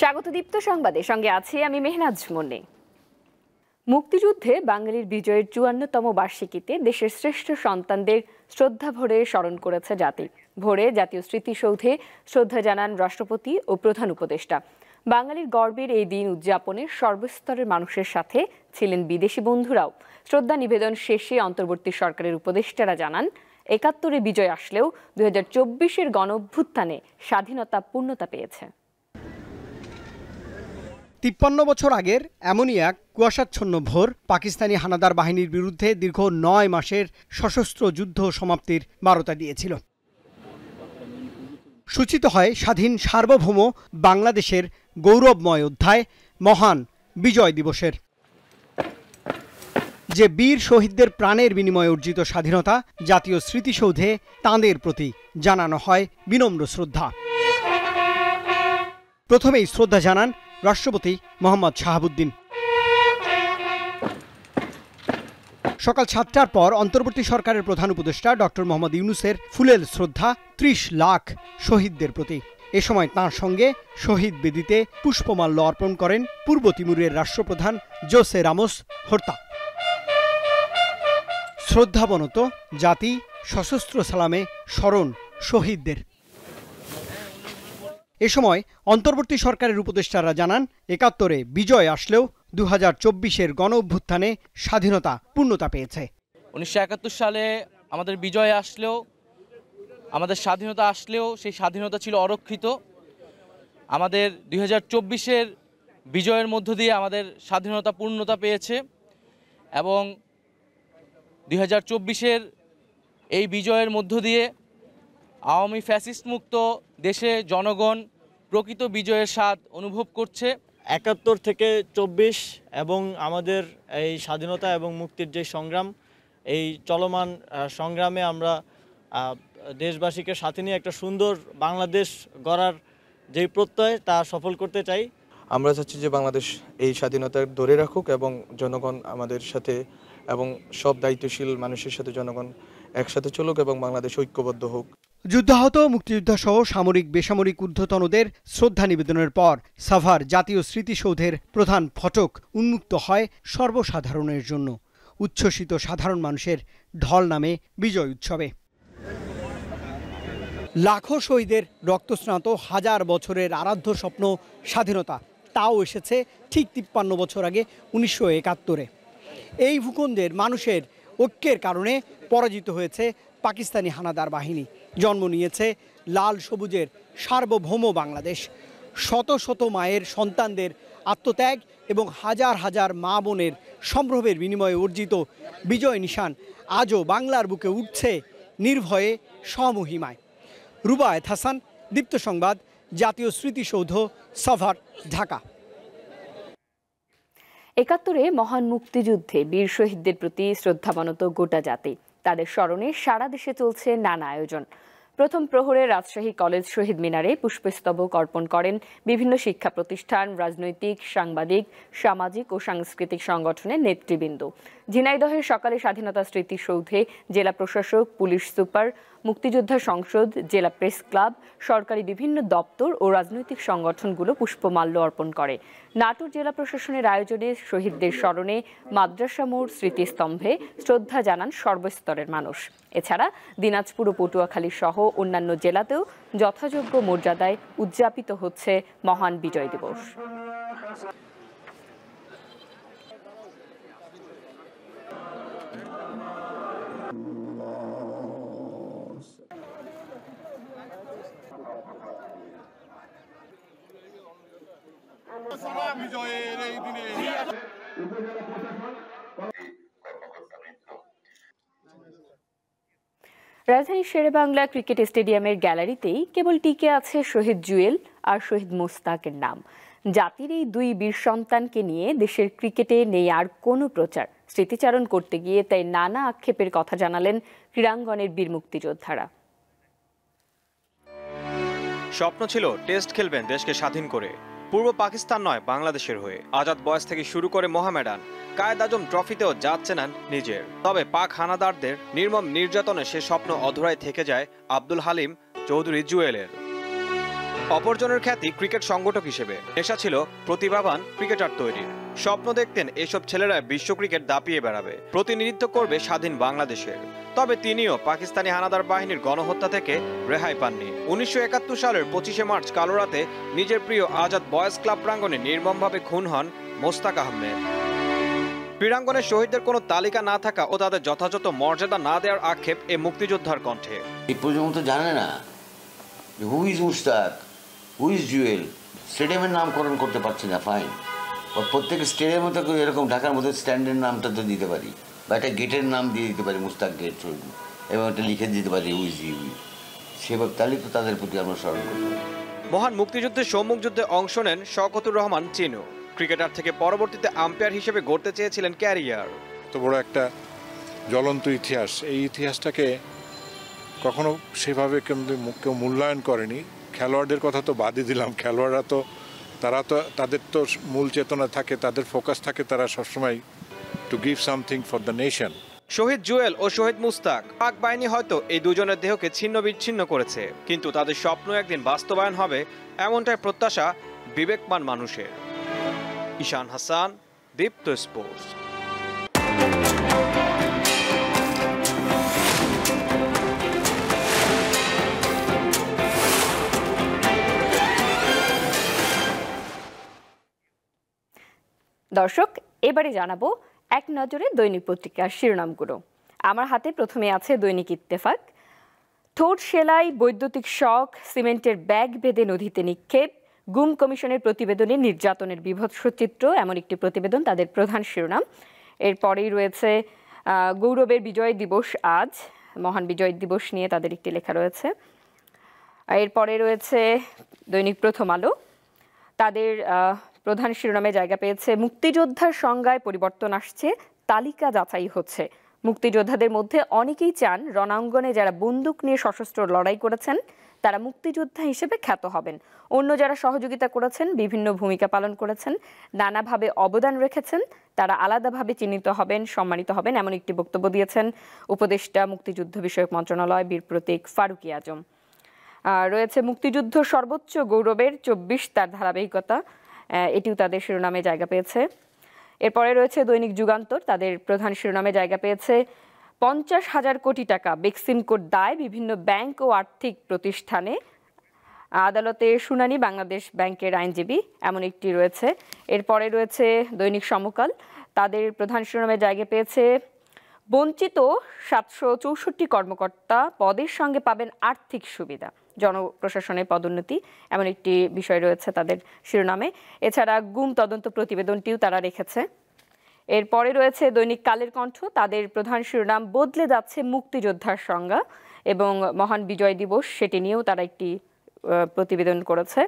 স্বাগত দীপ্ত সংবাদে, সঙ্গে আছি আমি মেহনাজ মুন্নি। মুক্তিযুদ্ধে বাঙালির বিজয়ের ৫৪তম বার্ষিকীতে দেশের শ্রেষ্ঠ সন্তানদের শ্রদ্ধা ভরে স্মরণ করেছে জাতি। ভোরে জাতীয় স্মৃতিসৌধে শ্রদ্ধা জানান রাষ্ট্রপতি ও প্রধান উপদেষ্টা। বাঙালির গর্বের এই দিন উদযাপনে সর্বস্তরের মানুষের সাথে ছিলেন বিদেশি বন্ধুরাও। শ্রদ্ধা নিবেদন শেষে অন্তর্বর্তী সরকারের উপদেষ্টারা জানান, ৭১-এ বিজয় আসলেও ২০২৪-এর গণঅভ্যুত্থানে স্বাধীনতা পূর্ণতা পেয়েছে। ৫৩ বছর আগের এমনই এক কুয়াশাচ্ছন্ন ভোর পাকিস্তানি হানাদার বাহিনীর বিরুদ্ধে দীর্ঘ ৯ মাসের সশস্ত্র যুদ্ধ সমাপ্তির বারতা দিয়েছিল। সূচিত হয় স্বাধীন সার্বভৌম বাংলাদেশের গৌরবময় অধ্যায় মহান বিজয় দিবসের। যে বীর শহীদদের প্রাণের বিনিময়ে অর্জিত স্বাধীনতা, জাতীয় স্মৃতিসৌধে তাঁদের প্রতি জানানো হয় বিনম্র শ্রদ্ধা। প্রথমেই শ্রদ্ধা জানান রাষ্ট্রপতি মোহাম্মদ শাহাবুদ্দিন। সকাল ৭টার পর অন্তর্বর্তী সরকারের প্রধান উপদেষ্টা ডক্টর মোহাম্মদ ইউনূসের ফুলেল শ্রদ্ধা ৩০ লাখ শহীদদের প্রতি। এ সময় তাঁর সঙ্গে শহীদ বেদিতে পুষ্পমাল্য অর্পণ করেন পূর্ব তিমুরের রাষ্ট্রপ্রধান জোসে রামোস হোর্তা। শ্রদ্ধাবনত জাতি সশস্ত্র সালামে স্মরণ শহীদদের। এ সময় অন্তর্বর্তী সরকারের উপদেষ্টারা জানান, ৭১-এ বিজয় আসলেও ২০২৪-এর গণঅভ্যুত্থানে স্বাধীনতা পূর্ণতা পেয়েছে। ১৯৭১ সালে আমাদের বিজয় আসলেও, আমাদের স্বাধীনতা আসলেও সেই স্বাধীনতা ছিল অরক্ষিত। আমাদের ২০২৪-এর বিজয়ের মধ্য দিয়ে আমাদের স্বাধীনতা পূর্ণতা পেয়েছে এবং ২০২৪-এর এই বিজয়ের মধ্য দিয়ে আওয়ামী ফ্যাসিস্ট মুক্ত দেশে জনগণ প্রকৃত বিজয়ের স্বাদ অনুভব করছে। ৭১ থেকে ২৪ এবং আমাদের এই স্বাধীনতা এবং মুক্তির যে সংগ্রাম, এই চলমান সংগ্রামে আমরা দেশবাসীকে সাথে নিয়ে একটা সুন্দর বাংলাদেশ গড়ার যেই প্রত্যয় তা সফল করতে চাই। আমরা চাচ্ছি যে বাংলাদেশ এই স্বাধীনতা ধরে রাখুক এবং জনগণ আমাদের সাথে এবং সব দায়িত্বশীল মানুষের সাথে জনগণ একসাথে চলুক এবং বাংলাদেশ ঐক্যবদ্ধ হোক। যুদ্ধাহত মুক্তিযোদ্ধা সহ সামরিক বেসামরিক ঊর্ধ্বতনদের শ্রদ্ধা নিবেদনের পর সাভার জাতীয় স্মৃতিসৌধের প্রধান ফটক উন্মুক্ত হয় সর্বসাধারণের জন্য। উচ্ছ্বসিত সাধারণ মানুষের ঢল নামে বিজয় উৎসবে। লাখো শহীদের রক্তস্নাত হাজার বছরের আরাধ্য স্বপ্ন স্বাধীনতা, তাও এসেছে ঠিক ৫৩ বছর আগে ১৯৭১-এ। এই ভূখণ্ডের মানুষের ঐক্যের কারণে পরাজিত হয়েছে পাকিস্তানি হানাদার বাহিনী। জন্ম নিয়েছে লাল সবুজের সার্বভৌম বাংলাদেশ। শত শত মায়ের সন্তানদের আত্মত্যাগ এবং হাজার হাজার মা বোনের সম্ভ্রমের বিনিময়ে অর্জিত বিজয় নিশান আজও বাংলার বুকে উঠছে নির্ভয়ে স্বমহিমায়। রুবায়েত হাসান, দীপ্ত সংবাদ, জাতীয় স্মৃতিসৌধ, সাভার, ঢাকা। ৭১-এ মহান মুক্তিযুদ্ধে বীর শহীদদের প্রতি শ্রদ্ধাবনত গোটা জাতি। তাদের স্মরণে সারা দেশে চলছে নানা আয়োজন। প্রথম প্রহরে রাজশাহী কলেজ শহীদ মিনারে পুষ্পস্তবক অর্পণ করেন বিভিন্ন শিক্ষা প্রতিষ্ঠান, রাজনৈতিক, সাংবাদিক, সামাজিক ও সাংস্কৃতিক সংগঠনের নেতৃবৃন্দ। ঝিনাইদহের সকালে স্বাধীনতা স্মৃতিসৌধে জেলা প্রশাসক, পুলিশ সুপার, মুক্তিযোদ্ধা সংসদ, জেলা প্রেস ক্লাব, সরকারি বিভিন্ন দপ্তর ও রাজনৈতিক সংগঠনগুলো পুষ্পমাল্য অর্পণ করে। নাটোর জেলা প্রশাসনের আয়োজনে শহীদদের স্মরণে মাদ্রাসা মোড় স্মৃতিস্তম্ভে শ্রদ্ধা জানান সর্বস্তরের মানুষ। এছাড়া দিনাজপুর ও পটুয়াখালী সহ অন্যান্য জেলাতেও যথাযোগ্য মর্যাদায় উদযাপিত হচ্ছে মহান বিজয় দিবস। রাজধানীর শেরেবাংলা ক্রিকেট স্টেডিয়ামের গ্যালারিতেই কেবল টিকে আছে শহীদ জুয়েল আর শহীদ মোস্তাকের নাম। জাতির এই দুই বীর সন্তানকে নিয়ে দেশের ক্রিকেটে নেই আর কোনো প্রচার। স্মৃতিচারণ করতে গিয়ে তাই নানা আক্ষেপের কথা জানালেন ক্রীড়াঙ্গনের বীর মুক্তিযোদ্ধারা। স্বপ্ন ছিল টেস্ট খেলবেন দেশকে স্বাধীন করে, পূর্ব পাকিস্তান নয় বাংলাদেশের হয়ে। আজাদ বয়স থেকে শুরু করে মোহামেডান, কায়েদ আজম ট্রফিতেও জাত চেনান নিজের। তবে পাক হানাদারদের নির্মম নির্যাতনে সে স্বপ্ন অধরাই থেকে যায় আব্দুল হালিম চৌধুরী জুয়েলের। অপরজনের খ্যাতি ক্রিকেট সংগঠক হিসেবে, নেশা ছিল প্রতিভাবান ক্রিকেটার তৈরির। স্বপ্ন দেখতেন এসব ছেলেরা বিশ্ব ক্রিকেট দাপিয়ে বেড়াবে, প্রতিনিধিত্ব করবে স্বাধীন বাংলাদেশের। তবে তিনিও পাকিস্তানি হানাদার বাহিনীর গণহত্যা থেকে রেহাই পাননি। 1971 সালের 25শে মার্চ কালোরাতে নিজের প্রিয় আজাদ বয়েজ ক্লাব প্রাঙ্গণে নির্মমভাবে খুন হন মোস্তাক আহমেদ। ক্রীড়াঙ্গনে শহীদদের কোনো তালিকা না থাকা ও তাদের যথাযথ মর্যাদা না দেওয়ার আক্ষেপ এ মুক্তিযোদ্ধার কণ্ঠে। এই পর্যন্ত জানে না who is Mustaq, who is Jewel. স্টেডিয়ামের নামকরণ করতে পারছি না, ফাইন। প্রত্যেক স্টেডিয়ামে তো এরকম ঢাকার মধ্যে স্ট্যান্ডের নামটা তো দিতে পারি, বা একটা গেটের নাম দিয়ে দিতে পারি, মুস্তাক গেট, এবং একটা লিখে দিতে পারি উইজ ইউ। সেভাবে তাহলে তো তাদের প্রতি আমরা স্মরণ করতে পারি। মহান মুক্তিযুদ্ধের সম্মুখ যুদ্ধে অংশ নেন শওকতুর রহমান চিনু। ক্রিকেটার থেকে পরবর্তীতে আম্পায়ার হিসেবে গড়তে চেয়েছিলেন ক্যারিয়ার। তো বড় একটা জ্বলন্ত ইতিহাস, এই ইতিহাসটাকে কখনো সেভাবে কেউ মূল্যায়ন করেনি। খেলোয়াড়দের কথা তো বাদই দিলাম, খেলোয়াড়রা তো তাদের তো মূল চেতনা থাকে, তাদের ফোকাস থাকে তারা সবসময় to give something for the nation. শহীদ জুয়েল ও শহীদ মুস্তাক, পাক বাহিনী হয়তো এই দুজনের দেহকে ছিন্ন বিচ্ছিন্ন করেছে, কিন্তু তাদের স্বপ্ন একদিন বাস্তবায়ন হবে এমনটাই প্রত্যাশা বিবেকমান মানুষের। ঈশান হাসান, দীপ্ত স্পোর্টস। দর্শক, এবারে জানাবো এক নজরে দৈনিক পত্রিকার শিরোনামগুলো। আমার হাতে প্রথমে আছে দৈনিক ইত্তেফাক। ঠোঁট সেলাই, বৈদ্যুতিক শক, সিমেন্টের ব্যাগ বেঁধে নদীতে নিক্ষেপ, গুম কমিশনের প্রতিবেদনে নির্যাতনের বীভৎস চিত্র, এমন একটি প্রতিবেদন তাদের প্রধান শিরোনাম। এরপরেই রয়েছে গৌরবের বিজয় দিবস আজ, মহান বিজয় দিবস নিয়ে তাদের একটি লেখা রয়েছে। এরপরে রয়েছে দৈনিক প্রথম আলো, তাদের প্রধান শিরোনামে জায়গা পেয়েছে মুক্তিযোদ্ধার সংজ্ঞায় পরিবর্তন আসছে, তালিকা যাচাই হচ্ছে। মুক্তিযোদ্ধাদের মধ্যে অনেকেই চান রণাঙ্গনে যারা বন্দুক নিয়ে সশস্ত্র লড়াই করেছেন তারা মুক্তিযোদ্ধা হিসেবে খ্যাত হবেন। অন্য যারা সহযোগিতা করেছেন, বিভিন্ন ভূমিকা পালন করেছেন, নানাভাবে অবদান রেখেছেন, তারা আলাদাভাবে চিহ্নিত হবেন, সম্মানিত হবেন, এমন একটি বক্তব্য দিয়েছেন উপদেষ্টা মুক্তিযুদ্ধ বিষয়ক মন্ত্রণালয় বীর প্রতীক ফারুকী আজম। রয়েছে মুক্তিযুদ্ধ সর্বোচ্চ গৌরবের 24 তার ধারাবাহিকতা, এটিও তাদের শিরোনামে জায়গা পেয়েছে। এরপরে রয়েছে দৈনিক যুগান্তর, তাদের প্রধান শিরোনামে জায়গা পেয়েছে 50,000 কোটি টাকা বেক্সিমকোর দায় বিভিন্ন ব্যাংক ও আর্থিক প্রতিষ্ঠানে, আদালতে শুনানি বাংলাদেশ ব্যাংকের আইনজীবী, এমন একটি রয়েছে। এরপরে রয়েছে দৈনিক সমকাল, তাদের প্রধান শিরোনামে জায়গা পেয়েছে বঞ্চিত 764 কর্মকর্তা পদের সঙ্গে পাবেন আর্থিক সুবিধা, জনপ্রশাসনের পদোন্নতি, এমন একটি বিষয় রয়েছে তাদের শিরোনামে। এছাড়া গুম তদন্ত প্রতিবেদনটিও তারা রেখেছে। এরপরে রয়েছে দৈনিক কালের কণ্ঠ, তাদের প্রধান শিরোনাম বদলে যাচ্ছে মুক্তিযোদ্ধার সংজ্ঞা এবং মহান বিজয় দিবস, সেটি নিয়েও তারা একটি প্রতিবেদন করেছে।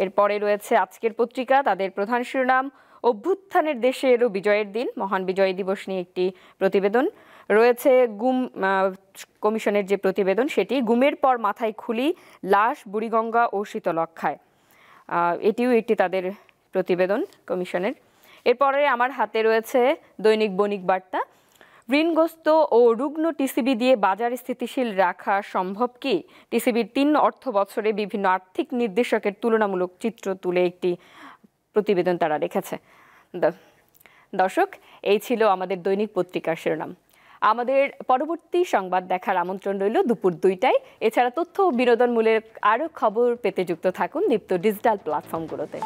এরপরে রয়েছে আজকের পত্রিকা, তাদের প্রধান শিরোনাম অভ্যুত্থানের দেশে এলো বিজয়ের দিন, মহান বিজয় দিবস নিয়ে একটি প্রতিবেদন রয়েছে। গুম কমিশনের যে প্রতিবেদন সেটি, গুমের পর মাথায় খুলি, লাশ বুড়িগঙ্গা ও শীতলক্ষায়, এটিও একটি তাদের প্রতিবেদন কমিশনের। এরপরে আমার হাতে রয়েছে দৈনিক বণিক বার্তা, ঋণগ্রস্ত ও রুগ্ন টিসিবি দিয়ে বাজার স্থিতিশীল রাখা সম্ভব কি? টিসিবির 3 অর্থ বছরে বিভিন্ন আর্থিক নির্দেশকের তুলনামূলক চিত্র তুলে একটি প্রতিবেদন তারা রেখেছে। দর্শক, এই ছিল আমাদের দৈনিক পত্রিকার শিরোনাম। আমাদের পরবর্তী সংবাদ দেখার আমন্ত্রণ রইল দুপুর 2টায়। এছাড়া তথ্য ও বিনোদনমূলক আরও খবর পেতে যুক্ত থাকুন দীপ্ত ডিজিটাল প্ল্যাটফর্মগুলোতে।